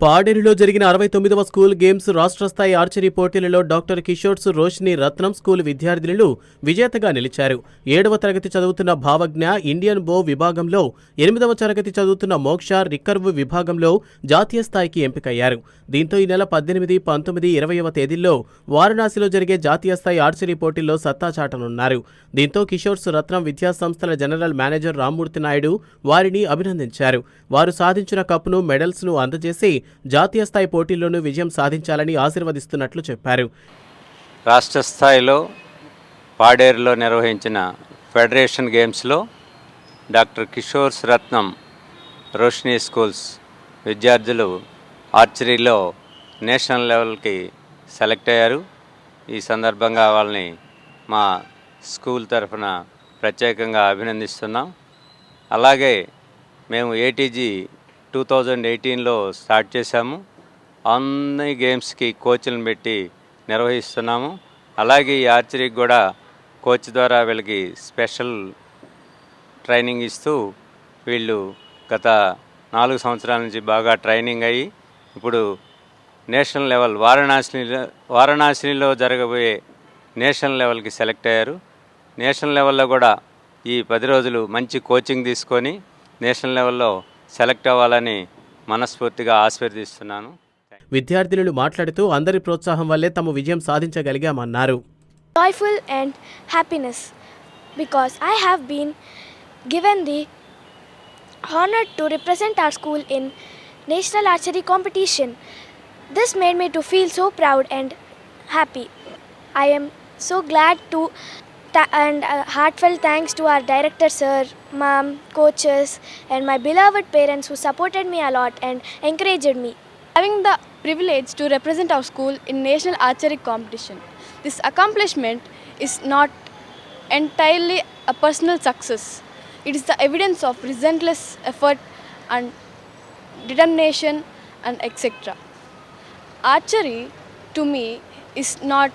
పాడేరులో జరిగిన 69వ school games రాష్ట్ర స్థాయి ఆర్చరీ పోటీలలో డాక్టర్ కిషోర్స్ రోష్ని రత్నం స్కూల్ విద్యార్థినులు విజేతగా నిలిచారు. 7వ తరగతి చదువుతున్న భావజ్ఞ ఇండియన్ బో విభాగంలో, 8వ తరగతి చదువుతున్న మోక్ష రికర్వ్ విభాగంలో జాతీయ స్థాయికి ఎంపికయ్యారు. దీంతో ఈ నెల 18, 19, 20వ తేదీల్లో వారణాసిలో జరిగే జాతీయ స్థాయి ఆర్చరీ పోటీల్లో సత్తా చాటనున్నారు. దీంతో కిషోర్స్ రత్నం విద్యా సంస్థల జనరల్ మేనేజర్ రామ్మూర్తి నాయుడు వారిని అభినందించారు. వారు సాధించిన కప్ను, మెడల్స్ను అందజేసి జాతీయ స్థాయి పోటీల్లోనూ విజయం సాధించాలని ఆశీర్వదిస్తున్నట్లు చెప్పారు. రాష్ట్ర స్థాయిలో పాడేరులో నిర్వహించిన ఫెడరేషన్ గేమ్స్లో డాక్టర్ కిషోర్స్ రత్నం రోష్ని స్కూల్స్ విద్యార్థులు ఆర్చరీలో నేషనల్ లెవెల్కి సెలెక్ట్ అయ్యారు. ఈ సందర్భంగా వాళ్ళని మా స్కూల్ తరఫున ప్రత్యేకంగా అభినందిస్తున్నాం. అలాగే మేము ఏటీజీ 2018లో స్టార్ట్ చేశాము. అన్ని గేమ్స్కి కోచ్లను పెట్టి నిర్వహిస్తున్నాము. అలాగే ఈ ఆర్చరీకి కూడా కోచ్ ద్వారా వీళ్ళకి స్పెషల్ ట్రైనింగ్ ఇస్తూ వీళ్ళు గత 4 సంవత్సరాల నుంచి బాగా ట్రైనింగ్ అయ్యి ఇప్పుడు నేషనల్ లెవెల్ వారణాసిలో జరగబోయే నేషనల్ లెవెల్కి సెలెక్ట్ అయ్యారు. నేషనల్ లెవెల్లో కూడా ఈ 10 రోజులు మంచి కోచింగ్ తీసుకొని నేషనల్ లెవెల్లో సెలెక్ట్ అవ్వాలని మనస్ఫూర్తిగా ఆశీర్వదిస్తున్నాను. విద్యార్థినులు మాట్లాడుతూ అందరి ప్రోత్సాహం వల్లే తమ విజయం సాధించగలిగామన్నారు. Joyful and happiness because I have been given the honor to represent our school in national archery competition. This made me to feel so proud and happy. I am so glad to and heartfelt thanks to our director sir, mom, coaches and my beloved parents who supported me a lot and encouraged me. Having the privilege to represent our school in national archery competition. This accomplishment is not entirely a personal success. It is the evidence of relentless effort and determination and etc. Archery to me is not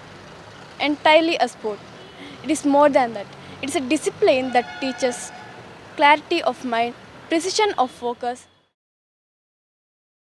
entirely a sport. It is more than that. It is a discipline that teaches clarity of mind, precision of focus,